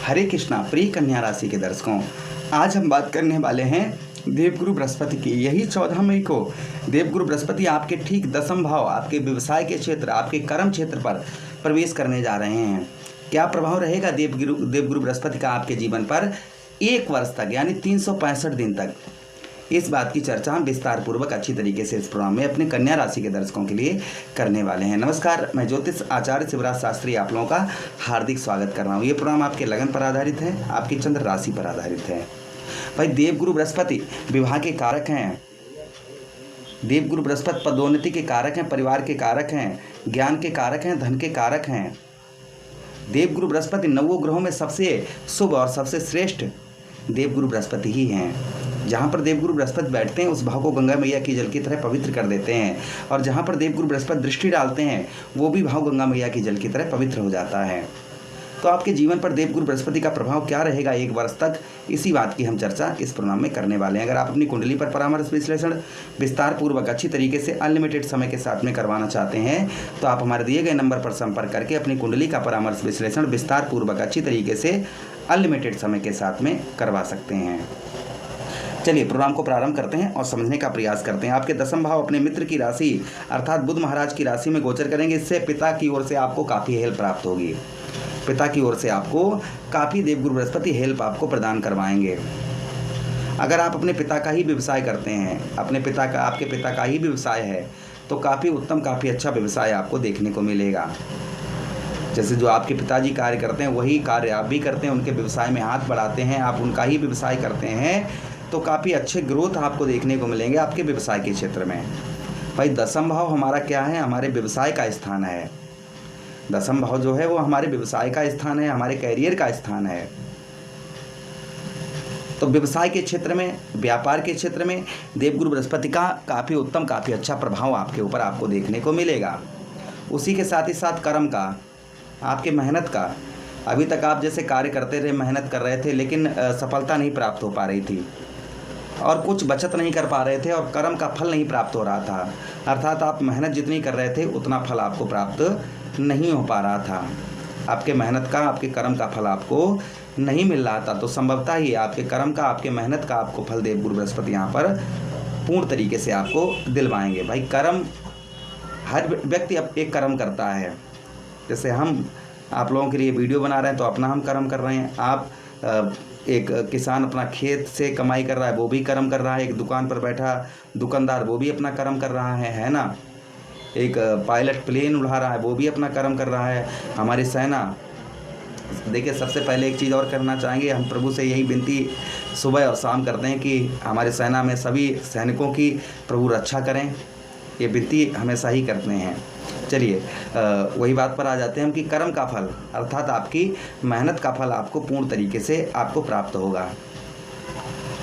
हरे कृष्णा प्रिय कन्या राशि के दर्शकों, आज हम बात करने वाले हैं देवगुरु बृहस्पति की। यही 14 मई को देवगुरु बृहस्पति आपके ठीक दसम भाव, आपके व्यवसाय के क्षेत्र, आपके कर्म क्षेत्र पर प्रवेश करने जा रहे हैं। क्या प्रभाव रहेगा देवगुरु बृहस्पति का आपके जीवन पर 1 वर्ष तक, यानी 365 दिन तक? इस बात की चर्चा हम विस्तार पूर्वक अच्छी तरीके से इस प्रोग्राम में अपने कन्या राशि के दर्शकों के लिए करने वाले हैं। नमस्कार, मैं ज्योतिष आचार्य शिवराज शास्त्री आप लोगों का हार्दिक स्वागत कर रहा हूँ। ये प्रोग्राम आपके लगन पर आधारित है, आपकी चंद्र राशि पर आधारित है। भाई, देवगुरु बृहस्पति विवाह के कारक हैं। देवगुरु बृहस्पति पदोन्नति के कारक हैं, परिवार के कारक हैं, ज्ञान के कारक हैं, धन के कारक हैं। देवगुरु बृहस्पति नवों ग्रहों में सबसे शुभ और सबसे श्रेष्ठ देवगुरु बृहस्पति ही हैं। जहाँ पर देवगुरु बृहस्पति बैठते हैं उस भाव को गंगा मैया की जल की तरह पवित्र कर देते हैं, और जहाँ पर देवगुरु बृहस्पति दृष्टि डालते हैं वो भी भाव गंगा मैया की जल की तरह पवित्र हो जाता है। तो आपके जीवन पर देवगुरु बृहस्पति का प्रभाव क्या रहेगा 1 वर्ष तक, इसी बात की हम चर्चा इस प्रोग्राम में करने वाले हैं। अगर आप अपनी कुंडली पर परामर्श विश्लेषण विस्तार पूर्वक अच्छी तरीके से अनलिमिटेड समय के साथ में करवाना चाहते हैं तो आप हमारे दिए गए नंबर पर संपर्क करके अपनी कुंडली का परामर्श विश्लेषण विस्तार पूर्वक अच्छी तरीके से अनलिमिटेड समय के साथ में करवा सकते हैं। चलिए प्रोग्राम को प्रारंभ करते हैं और समझने का प्रयास करते हैं। आपके दसम भाव अपने मित्र की राशि अर्थात बुध महाराज की राशि में गोचर करेंगे। इससे पिता की ओर से आपको काफ़ी हेल्प प्राप्त होगी। पिता की ओर से आपको काफ़ी देवगुरु बृहस्पति हेल्प आपको प्रदान करवाएंगे। अगर आप अपने पिता का ही व्यवसाय करते हैं, आपके पिता का ही व्यवसाय है, तो काफ़ी उत्तम, काफ़ी अच्छा व्यवसाय आपको देखने को मिलेगा। जैसे जो आपके पिताजी कार्य करते हैं वही कार्य आप भी करते हैं, उनके व्यवसाय में हाथ बढ़ाते हैं, आप उनका ही व्यवसाय करते हैं, तो काफ़ी अच्छे ग्रोथ आपको देखने को मिलेंगे आपके व्यवसाय के क्षेत्र में। भाई, दसम भाव हमारा क्या है? हमारे व्यवसाय का स्थान है। दसम भाव जो है वो हमारे व्यवसाय का स्थान है, हमारे कैरियर का स्थान है। तो व्यवसाय के क्षेत्र में, व्यापार के क्षेत्र में देवगुरु बृहस्पति का काफ़ी उत्तम, काफ़ी अच्छा प्रभाव आपके ऊपर आपको देखने को मिलेगा। उसी के साथ ही साथ कर्म का, आपके मेहनत का, अभी तक आप जैसे कार्य करते रहे, मेहनत कर रहे थे, लेकिन सफलता नहीं प्राप्त हो पा रही थी और कुछ बचत नहीं कर पा रहे थे और कर्म का फल नहीं प्राप्त हो रहा था, अर्थात आप मेहनत जितनी कर रहे थे उतना फल आपको प्राप्त नहीं हो पा रहा था। आपके मेहनत का, आपके कर्म का फल आपको नहीं मिल रहा था, तो संभवतः ही आपके कर्म का, आपके मेहनत का आपको फल देवगुरु बृहस्पति यहाँ पर पूर्ण तरीके से आपको दिलवाएंगे। भाई, कर्म, हर व्यक्ति अब एक कर्म करता है। जैसे हम आप लोगों के लिए वीडियो बना रहे हैं तो अपना हम कर्म कर रहे हैं। आप एक किसान अपना खेत से कमाई कर रहा है, वो भी कर्म कर रहा है। एक दुकान पर बैठा दुकानदार, वो भी अपना कर्म कर रहा है ना। एक पायलट प्लेन उड़ा रहा है, वो भी अपना कर्म कर रहा है। हमारी सेना, देखिए, सबसे पहले एक चीज़ और करना चाहेंगे, हम प्रभु से यही विनती सुबह और शाम करते हैं कि हमारी सेना में सभी सैनिकों की प्रभु रक्षा करें। ये विनती हमेशा ही करते हैं। चलिए वही बात पर आ जाते हैं हम कि कर्म का फल अर्थात आपकी मेहनत का फल आपको पूर्ण तरीके से आपको प्राप्त होगा।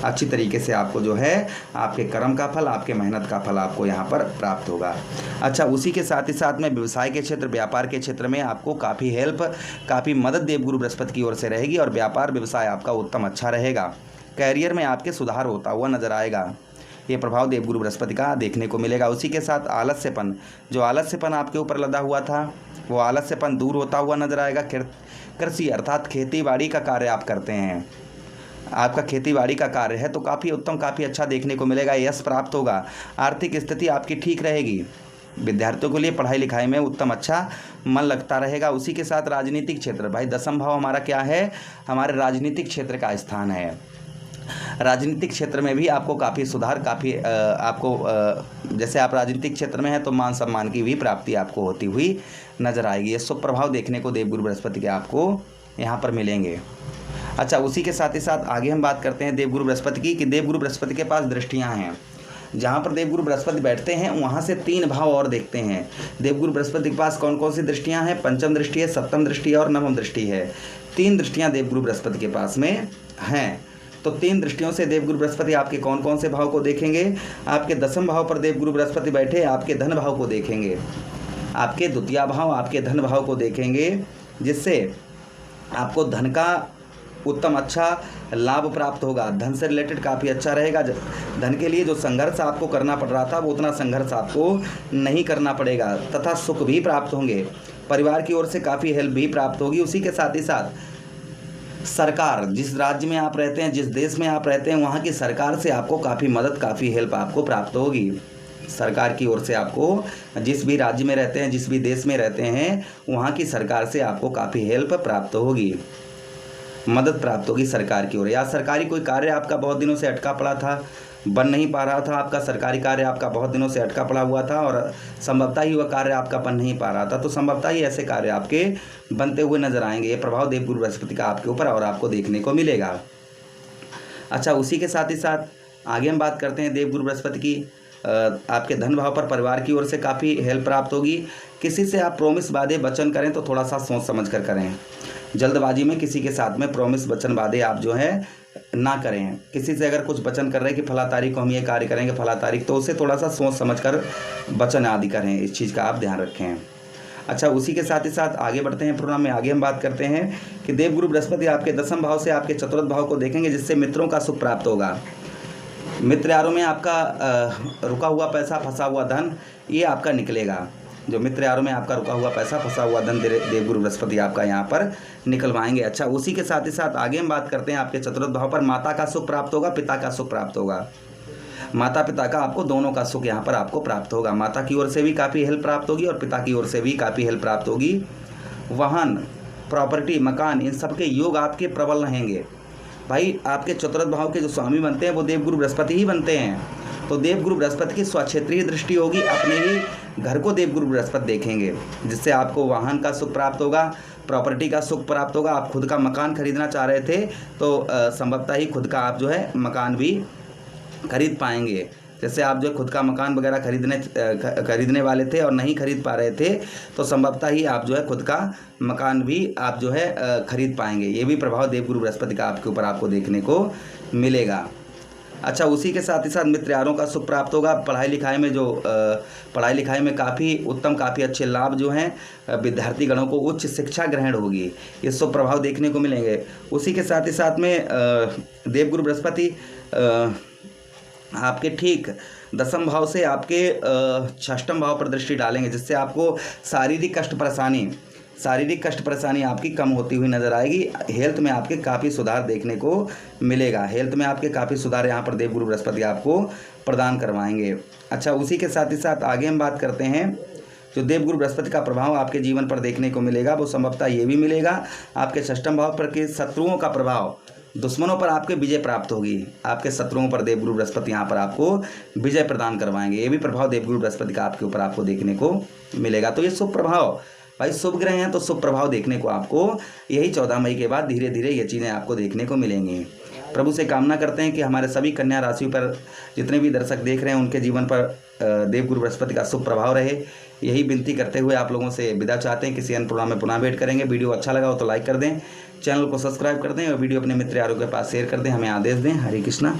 अच्छी तरीके से आपको जो है आपके कर्म का फल, आपके मेहनत का फल आपको यहाँ पर प्राप्त होगा। अच्छा, उसी के साथ ही साथ में व्यवसाय के क्षेत्र, व्यापार के क्षेत्र में आपको काफ़ी हेल्प, काफ़ी मदद देवगुरु बृहस्पति की ओर से रहेगी और व्यापार व्यवसाय आपका उत्तम अच्छा रहेगा। कैरियर में आपके सुधार होता हुआ नजर आएगा। ये प्रभाव देवगुरु बृहस्पति का देखने को मिलेगा। उसी के साथ आलस्यपन, जो आलस्यपन आपके ऊपर लदा हुआ था वो आलस्यपन दूर होता हुआ नजर आएगा। कृषि अर्थात खेतीबाड़ी का कार्य आप करते हैं, आपका खेतीबाड़ी का कार्य है, तो काफ़ी उत्तम, काफ़ी अच्छा देखने को मिलेगा। यश प्राप्त होगा। आर्थिक स्थिति आपकी ठीक रहेगी। विद्यार्थियों के लिए पढ़ाई लिखाई में उत्तम अच्छा मन लगता रहेगा। उसी के साथ राजनीतिक क्षेत्र, भाई दसम भाव हमारा क्या है? हमारे राजनीतिक क्षेत्र का स्थान है। राजनीतिक क्षेत्र में भी आपको काफ़ी सुधार, काफ़ी आपको जैसे आप राजनीतिक क्षेत्र में हैं तो मान सम्मान की भी प्राप्ति आपको होती हुई नजर आएगी। ये शुभ प्रभाव देखने को देवगुरु बृहस्पति के आपको यहाँ पर मिलेंगे। अच्छा, उसी के साथ ही साथ आगे हम बात करते हैं देवगुरु बृहस्पति की कि देवगुरु बृहस्पति के पास दृष्टियाँ हैं। जहाँ पर देवगुरु बृहस्पति बैठते हैं वहाँ से 3 भाव और देखते हैं। देवगुरु बृहस्पति के पास कौन कौन सी दृष्टियाँ हैं? पंचम दृष्टि है, सप्तम दृष्टि है और नवम दृष्टि है। 3 दृष्टियाँ देवगुरु बृहस्पति के पास में हैं। तो 3 दृष्टियों से देवगुरु बृहस्पति आपके कौन कौन से भाव को देखेंगे? आपके दसम भाव पर देवगुरु बृहस्पति बैठे आपके धन भाव को देखेंगे, आपके द्वितीय भाव, आपके धन भाव को देखेंगे, जिससे आपको धन का उत्तम अच्छा लाभ प्राप्त होगा। धन से रिलेटेड काफ़ी अच्छा रहेगा। धन के लिए जो संघर्ष आपको करना पड़ रहा था वो उतना संघर्ष आपको नहीं करना पड़ेगा, तथा सुख भी प्राप्त होंगे। परिवार की ओर से काफ़ी हेल्प भी प्राप्त होगी। उसी के साथ ही साथ सरकार, जिस राज्य में आप रहते हैं, जिस देश में आप रहते हैं, वहाँ की सरकार से आपको काफ़ी मदद, काफ़ी हेल्प आपको प्राप्त होगी। सरकार की ओर से आपको, जिस भी राज्य में रहते हैं, जिस भी देश में रहते हैं, वहाँ की सरकार से आपको काफ़ी हेल्प प्राप्त होगी, मदद प्राप्त होगी सरकार की ओर। या सरकारी कोई कार्य आपका बहुत दिनों से अटका पड़ा था, बन नहीं पा रहा था, आपका सरकारी कार्य आपका बहुत दिनों से अटका पड़ा हुआ था और संभवतः ही वह कार्य आपका बन नहीं पा रहा था, तो संभवतः ही ऐसे कार्य आपके बनते हुए नजर आएंगे। ये प्रभाव देवगुरु बृहस्पति का आपके ऊपर और आपको देखने को मिलेगा। अच्छा, उसी के साथ ही साथ आगे हम बात करते हैं देवगुरु बृहस्पति की। आपके धन भाव पर परिवार की ओर से काफ़ी हेल्प प्राप्त होगी। किसी से आप प्रॉमिस वादे वचन करें तो थोड़ा सा सोच समझ कर करें। जल्दबाजी में किसी के साथ में प्रॉमिस वचन वादे आप जो है ना करें। किसी से अगर कुछ वचन कर रहे हैं कि फला तारीख को हम ये कार्य करेंगे, फला तारीख, तो उसे थोड़ा सा सोच समझ कर वचन आदि करें। इस चीज़ का आप ध्यान रखें। अच्छा, उसी के साथ ही साथ आगे बढ़ते हैं प्रोग्राम में। आगे हम बात करते हैं कि देवगुरु बृहस्पति आपके दसम भाव से आपके चतुर्थ भाव को देखेंगे, जिससे मित्रों का सुख प्राप्त होगा। मित्र यारों में आपका रुका हुआ पैसा, फंसा हुआ धन, ये आपका निकलेगा। जो मित्र यारों में आपका रुका हुआ पैसा, फंसा हुआ धन देवगुरु बृहस्पति आपका यहाँ पर निकलवाएंगे। अच्छा, उसी के साथ ही साथ आगे हम बात करते हैं आपके चतुर्थ भाव पर माता का सुख प्राप्त होगा, पिता का सुख प्राप्त होगा। माता पिता का आपको दोनों का सुख यहाँ पर आपको प्राप्त होगा। माता की ओर से भी काफ़ी हेल्प प्राप्त होगी और पिता की ओर से भी काफ़ी हेल्प प्राप्त होगी। वाहन, प्रॉपर्टी, मकान, इन सब के योग आपके प्रबल रहेंगे। भाई, आपके चतुर्थ भाव के जो स्वामी बनते हैं वो देवगुरु बृहस्पति ही बनते हैं। तो देवगुरु बृहस्पति की स्वक्षेत्रीय दृष्टि होगी, अपने ही घर को देवगुरु बृहस्पति देखेंगे, जिससे आपको वाहन का सुख प्राप्त होगा, प्रॉपर्टी का सुख प्राप्त होगा। आप खुद का मकान खरीदना चाह रहे थे तो संभवतः ही खुद का आप जो है मकान भी खरीद पाएंगे। जैसे आप जो खुद का मकान वगैरह खरीदने वाले थे और नहीं खरीद पा रहे थे, तो संभवतः ही आप जो है खुद का मकान भी आप जो है खरीद पाएंगे। ये भी प्रभाव देवगुरु बृहस्पति का आपके ऊपर आपको देखने को मिलेगा। अच्छा, उसी के साथ ही साथ मित्र यारों का सुख प्राप्त होगा। पढ़ाई लिखाई में काफ़ी उत्तम, काफ़ी अच्छे लाभ जो हैं विद्यार्थी गणों को उच्च शिक्षा ग्रहण होगी, ये सब प्रभाव देखने को मिलेंगे। उसी के साथ ही साथ में देवगुरु बृहस्पति आपके ठीक दसम भाव से आपके षष्ठम भाव पर दृष्टि डालेंगे, जिससे आपको शारीरिक कष्ट परेशानी आपकी कम होती हुई नजर आएगी। हेल्थ में आपके काफ़ी सुधार देखने को मिलेगा। हेल्थ में आपके काफ़ी सुधार यहाँ पर देवगुरु बृहस्पति आपको प्रदान करवाएंगे। अच्छा, उसी के साथ ही साथ आगे हम बात करते हैं जो देवगुरु बृहस्पति का प्रभाव आपके जीवन पर देखने को मिलेगा, वो संभवतः ये भी मिलेगा आपके षष्ठम भाव पर कि शत्रुओं का प्रभाव, दुश्मनों पर आपके विजय प्राप्त होगी। आपके शत्रुओं पर देवगुरु बृहस्पति यहाँ पर आपको विजय प्रदान करवाएंगे। ये भी प्रभाव देवगुरु बृहस्पति का आपके ऊपर आपको देखने को मिलेगा। तो ये शुभ प्रभाव, भाई शुभ ग्रह हैं तो शुभ प्रभाव देखने को आपको यही 14 मई के बाद धीरे धीरे ये चीज़ें आपको देखने को मिलेंगी। प्रभु से कामना करते हैं कि हमारे सभी कन्या राशि पर जितने भी दर्शक देख रहे हैं उनके जीवन पर देवगुरु बृहस्पति का शुभ प्रभाव रहे। यही विनती करते हुए आप लोगों से विदा चाहते हैं। किसी अन्य प्रोग्राम में पुनः भेंट करेंगे। वीडियो अच्छा लगा हो तो लाइक कर दें, चैनल को सब्सक्राइब कर दें और वीडियो अपने मित्र यारों के पास शेयर कर दें, हमें आदेश दें। हरे कृष्णा।